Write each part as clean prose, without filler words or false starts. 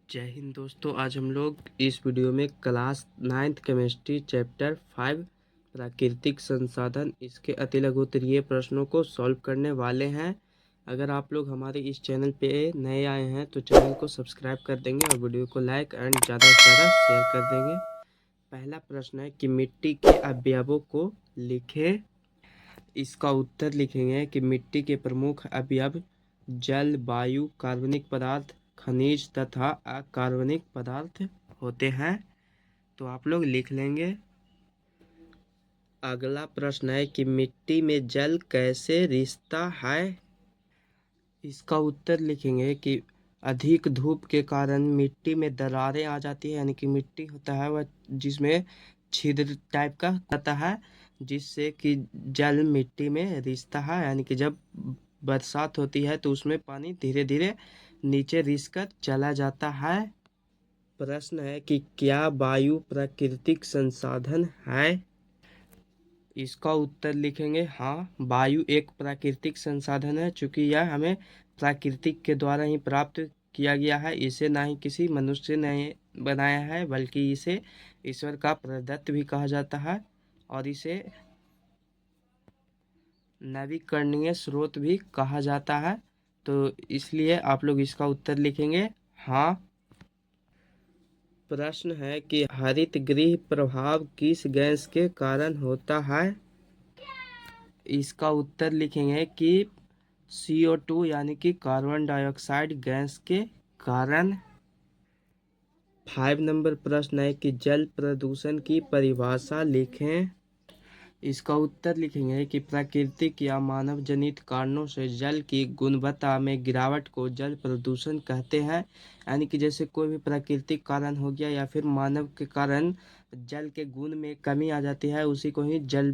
जय हिंद दोस्तों। आज हम लोग इस वीडियो में क्लास 9th केमिस्ट्री चैप्टर 5 प्राकृतिक संसाधन इसके अति लघुत्तरीय प्रश्नों को सॉल्व करने वाले हैं। अगर आप लोग हमारे इस चैनल पे नए आए हैं तो चैनल को सब्सक्राइब कर देंगे और वीडियो को लाइक एंड ज़्यादा से ज़्यादा शेयर कर देंगे। पहला प्रश्न है कि मिट्टी के अवयवों को लिखें। इसका उत्तर लिखेंगे कि मिट्टी के प्रमुख अवयव जल, वायु, कार्बनिक पदार्थ, खनिज तथा अकार्बनिक पदार्थ होते हैं। तो आप लोग लिख लेंगे। अगला प्रश्न है कि मिट्टी में जल कैसे रिसता है। इसका उत्तर लिखेंगे कि अधिक धूप के कारण मिट्टी में दरारें आ जाती है, यानी कि मिट्टी होता है वह जिसमें छिद्र टाइप का होता है, जिससे कि जल मिट्टी में रिसता है। यानी कि जब बरसात होती है तो उसमें पानी धीरे धीरे नीचे रिस कर चला जाता है। प्रश्न है कि क्या वायु प्राकृतिक संसाधन है। इसका उत्तर लिखेंगे हाँ, वायु एक प्राकृतिक संसाधन है। चूंकि यह हमें प्राकृतिक के द्वारा ही प्राप्त किया गया है। इसे ना ही किसी मनुष्य ने बनाया है, बल्कि इसे ईश्वर का प्रदत्त भी कहा जाता है और इसे नवीकरणीय स्रोत भी कहा जाता है। तो इसलिए आप लोग इसका उत्तर लिखेंगे हाँ। प्रश्न है कि हरित गृह प्रभाव किस गैस के कारण होता है। इसका उत्तर लिखेंगे कि CO2 यानी कि कार्बन डाइऑक्साइड गैस के कारण। 5 नंबर प्रश्न है कि जल प्रदूषण की परिभाषा लिखें। इसका उत्तर लिखेंगे कि प्राकृतिक या मानव जनित कारणों से जल की गुणवत्ता में गिरावट को जल प्रदूषण कहते हैं। यानी कि जैसे कोई भी प्राकृतिक कारण हो गया या फिर मानव के कारण जल के गुण में कमी आ जाती है, उसी को ही जल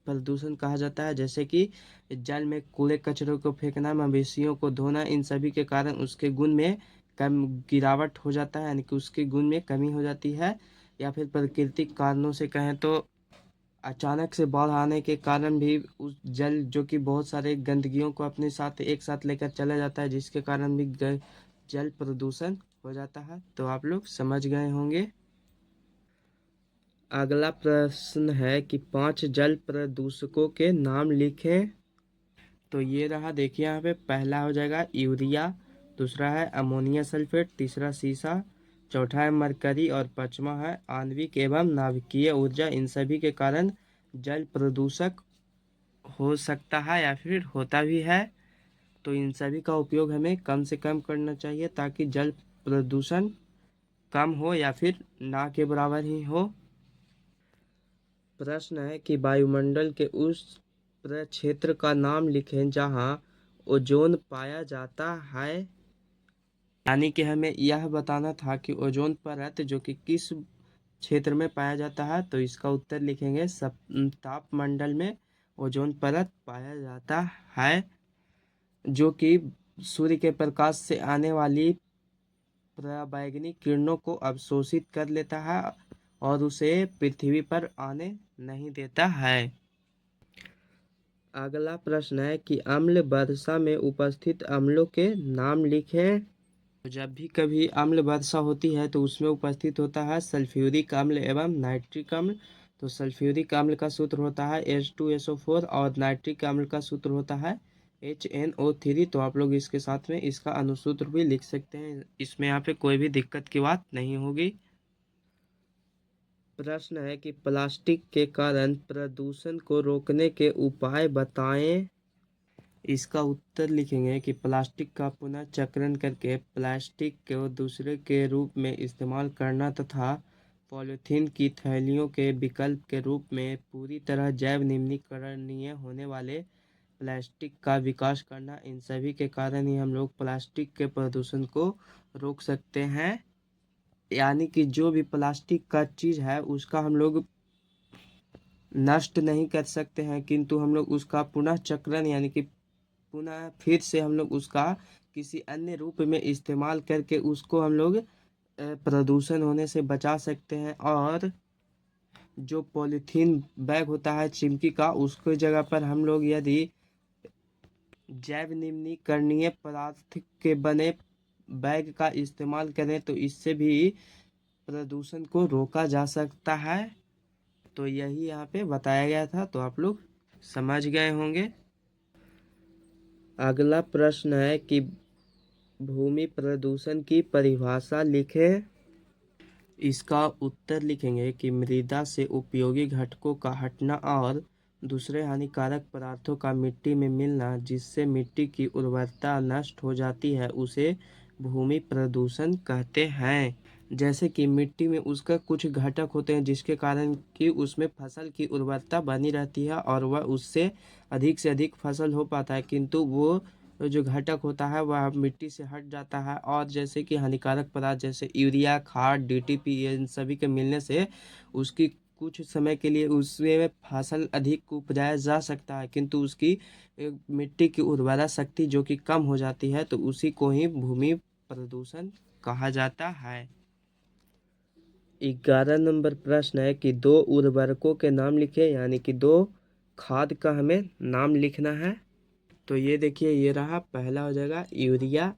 प्रदूषण कहा जाता है। जैसे कि जल में कूड़े कचरों को फेंकना, मवेशियों को धोना, इन सभी के कारण उसके गुण में कम गिरावट हो जाता है, यानी कि उसके गुण में कमी हो जाती है। या फिर प्राकृतिक कारणों से कहें तो अचानक से बाढ़ आने के कारण भी उस जल जो कि बहुत सारे गंदगियों को अपने साथ एक साथ लेकर चला जाता है, जिसके कारण भी जल प्रदूषण हो जाता है। तो आप लोग समझ गए होंगे। अगला प्रश्न है कि 5 जल प्रदूषकों के नाम लिखें। तो ये रहा, देखिए यहाँ पे पहला हो जाएगा यूरिया, दूसरा है अमोनिया सल्फेट, तीसरा सीसा, चौथा है मरकरी और पांचवा है आणविक एवं नाभिकीय ऊर्जा। इन सभी के कारण जल प्रदूषक हो सकता है या फिर होता भी है। तो इन सभी का उपयोग हमें कम से कम करना चाहिए ताकि जल प्रदूषण कम हो या फिर ना के बराबर ही हो। प्रश्न है कि वायुमंडल के उस प्रक्षेत्र का नाम लिखें जहां ओजोन पाया जाता है। यानी कि हमें यह बताना था कि ओजोन परत जो कि किस क्षेत्र में पाया जाता है। तो इसका उत्तर लिखेंगे तापमंडल में ओजोन परत पाया जाता है, जो कि सूर्य के प्रकाश से आने वाली पराबैंगनी किरणों को अवशोषित कर लेता है और उसे पृथ्वी पर आने नहीं देता है। अगला प्रश्न है कि अम्ल वर्षा में उपस्थित अम्लों के नाम लिखें। तो जब भी कभी अम्ल वर्षा होती है तो उसमें उपस्थित होता है सल्फ्यूरिक अम्ल एवं नाइट्रिक अम्ल। तो सल्फ्यूरिक अम्ल का सूत्र होता है H2SO4 और नाइट्रिक अम्ल का सूत्र होता है HNO3। तो आप लोग इसके साथ में इसका अनुसूत्र भी लिख सकते हैं, इसमें यहाँ पे कोई भी दिक्कत की बात नहीं होगी। प्रश्न है कि प्लास्टिक के कारण प्रदूषण को रोकने के उपाय बताएं। इसका उत्तर लिखेंगे कि प्लास्टिक का पुनः चक्रण करके प्लास्टिक को दूसरे के रूप में इस्तेमाल करना तथा पॉलीथीन की थैलियों के विकल्प के रूप में पूरी तरह जैव निम्नीकरणीय होने वाले प्लास्टिक का विकास करना, इन सभी के कारण ही हम लोग प्लास्टिक के प्रदूषण को रोक सकते हैं। यानी कि जो भी प्लास्टिक का चीज़ है उसका हम लोग नष्ट नहीं कर सकते हैं, किंतु हम लोग उसका पुनः चक्रण यानी कि पुनः फिर से हम लोग उसका किसी अन्य रूप में इस्तेमाल करके उसको हम लोग प्रदूषण होने से बचा सकते हैं। और जो पॉलीथीन बैग होता है चिमकी का, उसको जगह पर हम लोग यदि जैव निम्नीकरणीय पदार्थ के बने बैग का इस्तेमाल करें तो इससे भी प्रदूषण को रोका जा सकता है। तो यही यहाँ पे बताया गया था, तो आप लोग समझ गए होंगे। अगला प्रश्न है कि भूमि प्रदूषण की परिभाषा लिखें। इसका उत्तर लिखेंगे कि मृदा से उपयोगी घटकों का हटना और दूसरे हानिकारक पदार्थों का मिट्टी में मिलना जिससे मिट्टी की उर्वरता नष्ट हो जाती है, उसे भूमि प्रदूषण कहते हैं। जैसे कि मिट्टी में उसका कुछ घटक होते हैं जिसके कारण कि उसमें फसल की उर्वरता बनी रहती है और वह उससे अधिक से अधिक फसल हो पाता है, किंतु वो जो घटक होता है वह मिट्टी से हट जाता है। और जैसे कि हानिकारक पदार्थ जैसे यूरिया, खाद, डीटीपी, इन सभी के मिलने से उसकी कुछ समय के लिए उसमें फसल अधिक उपजाया जा सकता है, किंतु उसकी मिट्टी की उर्वरा शक्ति जो कि कम हो जाती है, तो उसी को ही भूमि प्रदूषण कहा जाता है। 11 नंबर प्रश्न है कि दो उर्वरकों के नाम लिखे, यानी कि दो खाद का हमें नाम लिखना है। तो ये देखिए, ये रहा, पहला हो जाएगा यूरिया,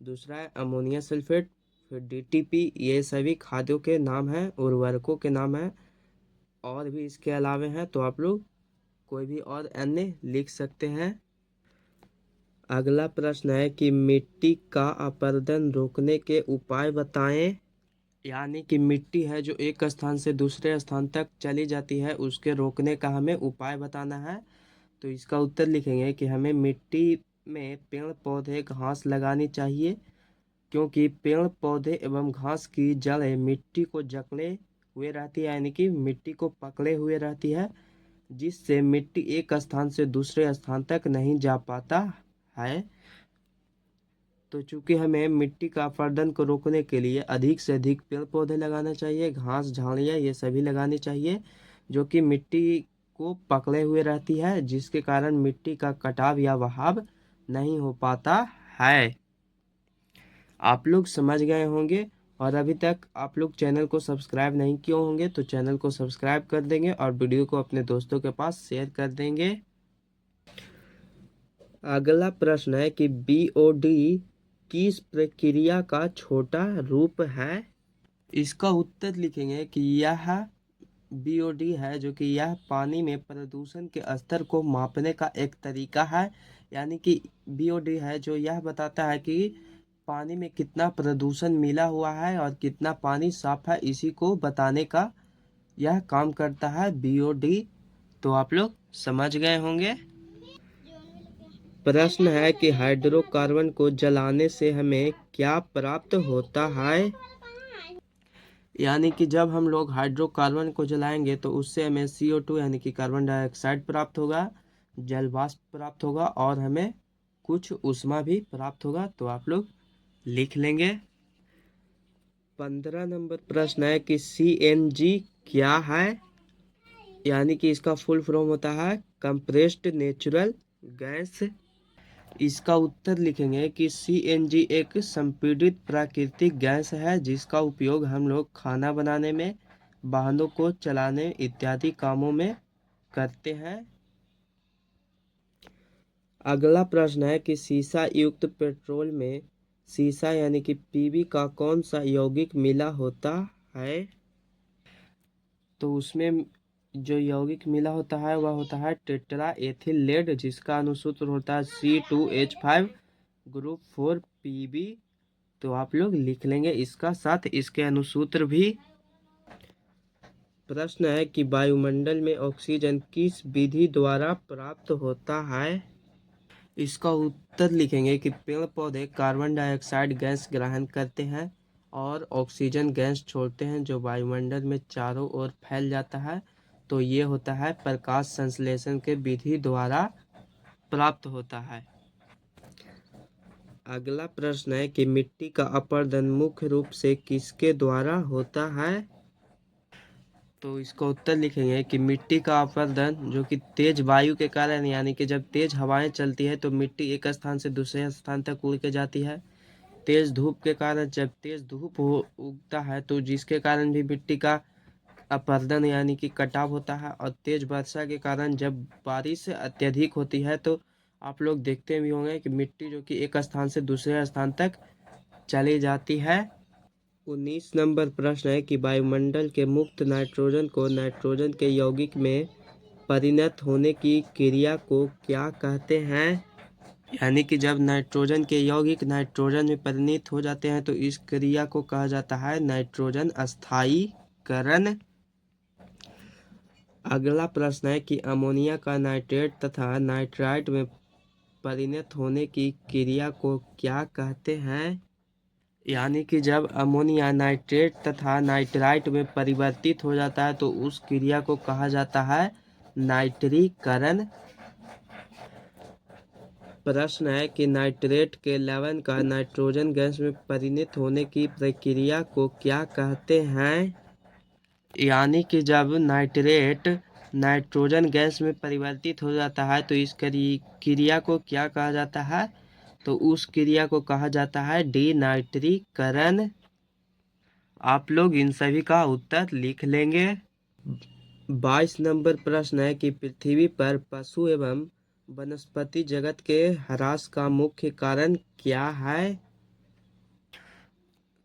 दूसरा है अमोनिया सल्फेट, फिर डीटीपी। ये सभी खादों के नाम हैं, उर्वरकों के नाम हैं। और भी इसके अलावे हैं, तो आप लोग कोई भी और अन्य लिख सकते हैं। अगला प्रश्न है कि मिट्टी का अपरदन रोकने के उपाय बताएं। यानी कि मिट्टी है जो एक स्थान से दूसरे स्थान तक चली जाती है, उसके रोकने का हमें उपाय बताना है। तो इसका उत्तर लिखेंगे कि हमें मिट्टी में पेड़ पौधे घास लगानी चाहिए, क्योंकि पेड़ पौधे एवं घास की जड़ें मिट्टी को जकड़े हुए रहती है, यानी कि मिट्टी को पकड़े हुए रहती है, जिससे मिट्टी एक स्थान से दूसरे स्थान तक नहीं जा पाता है। तो चूंकि हमें मिट्टी का अपरदन को रोकने के लिए अधिक से अधिक पेड़ पौधे लगाना चाहिए, घास झाड़ियाँ ये सभी लगानी चाहिए, जो कि मिट्टी को पकड़े हुए रहती है, जिसके कारण मिट्टी का कटाव या बहाव नहीं हो पाता है। आप लोग समझ गए होंगे। और अभी तक आप लोग चैनल को सब्सक्राइब नहीं किए होंगे तो चैनल को सब्सक्राइब कर देंगे और वीडियो को अपने दोस्तों के पास शेयर कर देंगे। अगला प्रश्न है कि बीओडी किस प्रक्रिया का छोटा रूप है। इसका उत्तर लिखेंगे कि यह बीओडी है, जो कि यह पानी में प्रदूषण के स्तर को मापने का एक तरीका है। यानी कि बीओडी है जो यह बताता है कि पानी में कितना प्रदूषण मिला हुआ है और कितना पानी साफ है, इसी को बताने का यह काम करता है बीओडी। तो आप लोग समझ गए होंगे। प्रश्न है कि हाइड्रोकार्बन को जलाने से हमें क्या प्राप्त होता है। यानी कि जब हम लोग हाइड्रोकार्बन को जलाएंगे तो उससे हमें CO2 यानी कि कार्बन डाइऑक्साइड प्राप्त होगा, जल वाष्प प्राप्त होगा और हमें कुछ ऊष्मा भी प्राप्त होगा। तो आप लोग लिख लेंगे। 15 नंबर प्रश्न है कि CNG क्या है। यानी कि इसका फुल फॉर्म होता है कंप्रेस्ड नेचुरल गैस। इसका उत्तर लिखेंगे कि CNG एक संपीड़ित प्राकृतिक गैस है जिसका उपयोग हम लोग खाना बनाने में, वाहनों को चलाने इत्यादि कामों में करते हैं। अगला प्रश्न है कि सीसा युक्त पेट्रोल में सीसा यानी कि PB का कौन सा यौगिक मिला होता है। तो उसमें जो यौगिक मिला होता है वह होता है टेट्रा एथिल लेड, जिसका अनुसूत्र होता है C2H5 ग्रुप 4 PB। तो आप लोग लिख लेंगे इसका साथ इसके अनुसूत्र भी। प्रश्न है कि वायुमंडल में ऑक्सीजन किस विधि द्वारा प्राप्त होता है। इसका उत्तर लिखेंगे कि पेड़ पौधे कार्बन डाइऑक्साइड गैस ग्रहण करते हैं और ऑक्सीजन गैस छोड़ते हैं, जो वायुमंडल में चारों ओर फैल जाता है। तो ये होता है प्रकाश संश्लेषण के विधि द्वारा प्राप्त होता है। अगला प्रश्न है कि मिट्टी का अपरदन मुख्य रूप से किसके द्वारा होता है। तो इसका उत्तर लिखेंगे कि मिट्टी का अपरदन जो कि तेज वायु के कारण, यानी कि जब तेज हवाएं चलती है तो मिट्टी एक स्थान से दूसरे स्थान तक उड़ के जाती है। तेज धूप के कारण, जब तेज धूप उगता है तो जिसके कारण भी मिट्टी का अपरदन यानी कि कटाव होता है। और तेज वर्षा के कारण जब बारिश अत्यधिक होती है तो आप लोग देखते भी होंगे कि मिट्टी जो कि एक स्थान से दूसरे स्थान तक चली जाती है। 19 नंबर प्रश्न है कि वायुमंडल के मुक्त नाइट्रोजन को नाइट्रोजन के यौगिक में परिणत होने की क्रिया को क्या कहते हैं? यानी कि जब नाइट्रोजन के यौगिक नाइट्रोजन में परिणत हो जाते हैं तो इस क्रिया को कहा जाता है नाइट्रोजन स्थायीकरण। अगला प्रश्न है कि अमोनिया का नाइट्रेट तथा नाइट्राइट में परिणत होने की क्रिया को क्या कहते हैं? यानी कि जब अमोनिया नाइट्रेट तथा नाइट्राइट में परिवर्तित हो जाता है तो उस क्रिया को कहा जाता है नाइट्रीकरण। प्रश्न है कि नाइट्रेट के लवण का नाइट्रोजन गैस में परिणत होने की प्रक्रिया को क्या कहते हैं? यानी कि जब नाइट्रेट नाइट्रोजन गैस में परिवर्तित हो जाता है तो इस क्रिया को क्या कहा जाता है? तो उस क्रिया को कहा जाता है डीनाइट्रीकरण। आप लोग इन सभी का उत्तर लिख लेंगे। 22 नंबर प्रश्न है कि पृथ्वी पर पशु एवं वनस्पति जगत के ह्रास का मुख्य कारण क्या है?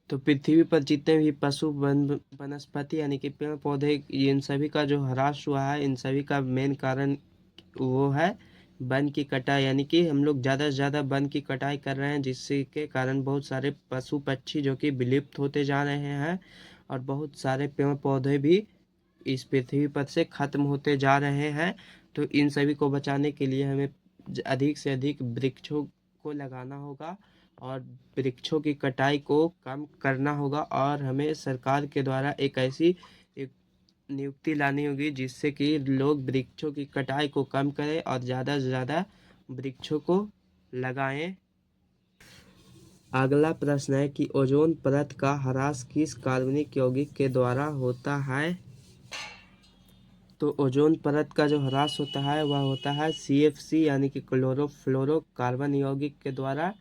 तो पृथ्वी पर जितने भी पशु वनस्पति यानी कि पेड़ पौधे इन सभी का जो ह्रास हुआ है इन सभी का मेन कारण वो है वन की कटाई। यानी कि हम लोग ज़्यादा से ज़्यादा वन की कटाई कर रहे हैं जिससे के कारण बहुत सारे पशु पक्षी जो कि विलुप्त होते जा रहे हैं और बहुत सारे पेड़ पौधे भी इस पृथ्वी पर से खत्म होते जा रहे हैं। तो इन सभी को बचाने के लिए हमें अधिक से अधिक वृक्षों को लगाना होगा और वृक्षों की कटाई को कम करना होगा और हमें सरकार के द्वारा एक ऐसी नियुक्ति लानी होगी जिससे कि लोग वृक्षों की कटाई को कम करें और ज़्यादा से ज़्यादा वृक्षों को लगाएं। अगला प्रश्न है कि ओजोन परत का ह्रास किस कार्बनिक यौगिक के द्वारा होता है? तो ओजोन परत का जो ह्रास होता है वह होता है CFC यानी कि क्लोरोफ्लोरोकार्बन यौगिक के द्वारा।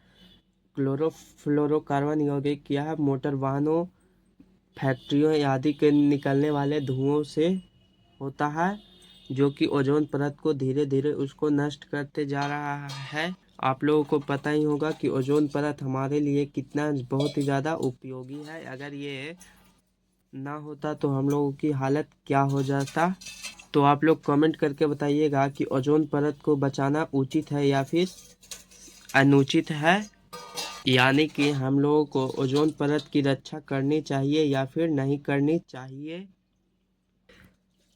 क्लोरोफ्लोरोकार्बन यौगिक यह मोटर वाहनों फैक्ट्रियों आदि के निकलने वाले धुओं से होता है जो कि ओजोन परत को धीरे धीरे उसको नष्ट करते जा रहा है। आप लोगों को पता ही होगा कि ओजोन परत हमारे लिए कितना बहुत ही ज़्यादा उपयोगी है। अगर ये ना होता तो हम लोगों की हालत क्या हो जाता। तो आप लोग कमेंट करके बताइएगा कि ओजोन परत को बचाना उचित है या फिर अनुचित है। यानी कि हम लोगों को ओजोन परत की रक्षा करनी चाहिए या फिर नहीं करनी चाहिए।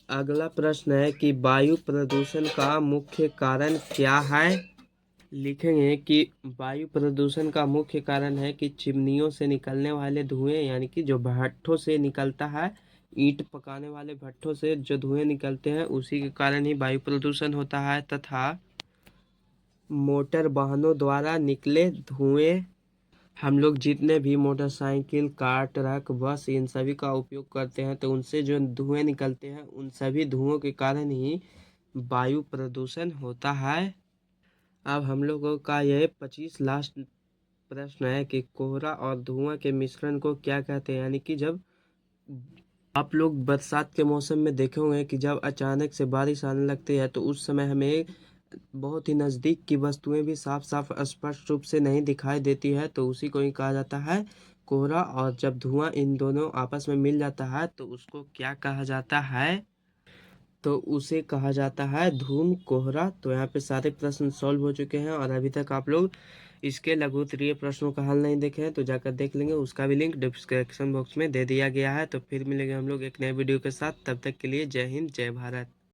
अगला प्रश्न है कि वायु प्रदूषण का मुख्य कारण क्या है? लिखेंगे कि वायु प्रदूषण का मुख्य कारण है कि चिमनियों से निकलने वाले धुएं यानी कि जो भट्ठों से निकलता है ईंट पकाने वाले भट्ठों से जो धुएं निकलते हैं उसी के कारण ही वायु प्रदूषण होता है तथा मोटर वाहनों द्वारा निकले धुएं। हम लोग जितने भी मोटरसाइकिल कार ट्रक बस इन सभी का उपयोग करते हैं तो उनसे जो धुएं निकलते हैं उन सभी धुओं के कारण ही वायु प्रदूषण होता है। अब हम लोगों का यह 25 लास्ट प्रश्न है कि कोहरा और धुआं के मिश्रण को क्या कहते हैं? यानी कि जब आप लोग बरसात के मौसम में देखे होंगे कि जब अचानक से बारिश आने लगती है तो उस समय हमें बहुत ही नज़दीक की वस्तुएं भी साफ साफ स्पष्ट रूप से नहीं दिखाई देती है तो उसी को ही कहा जाता है कोहरा। और जब धुआं इन दोनों आपस में मिल जाता है तो उसको क्या कहा जाता है? तो उसे कहा जाता है धूम कोहरा। तो यहाँ पे सारे प्रश्न सॉल्व हो चुके हैं और अभी तक आप लोग इसके लघु उत्तरीय प्रश्नों का हल नहीं देखे हैं तो जाकर देख लेंगे। उसका भी लिंक डिस्क्रिप्शन बॉक्स में दे दिया गया है। तो फिर मिलेंगे हम लोग एक नए वीडियो के साथ। तब तक के लिए जय हिंद जय भारत।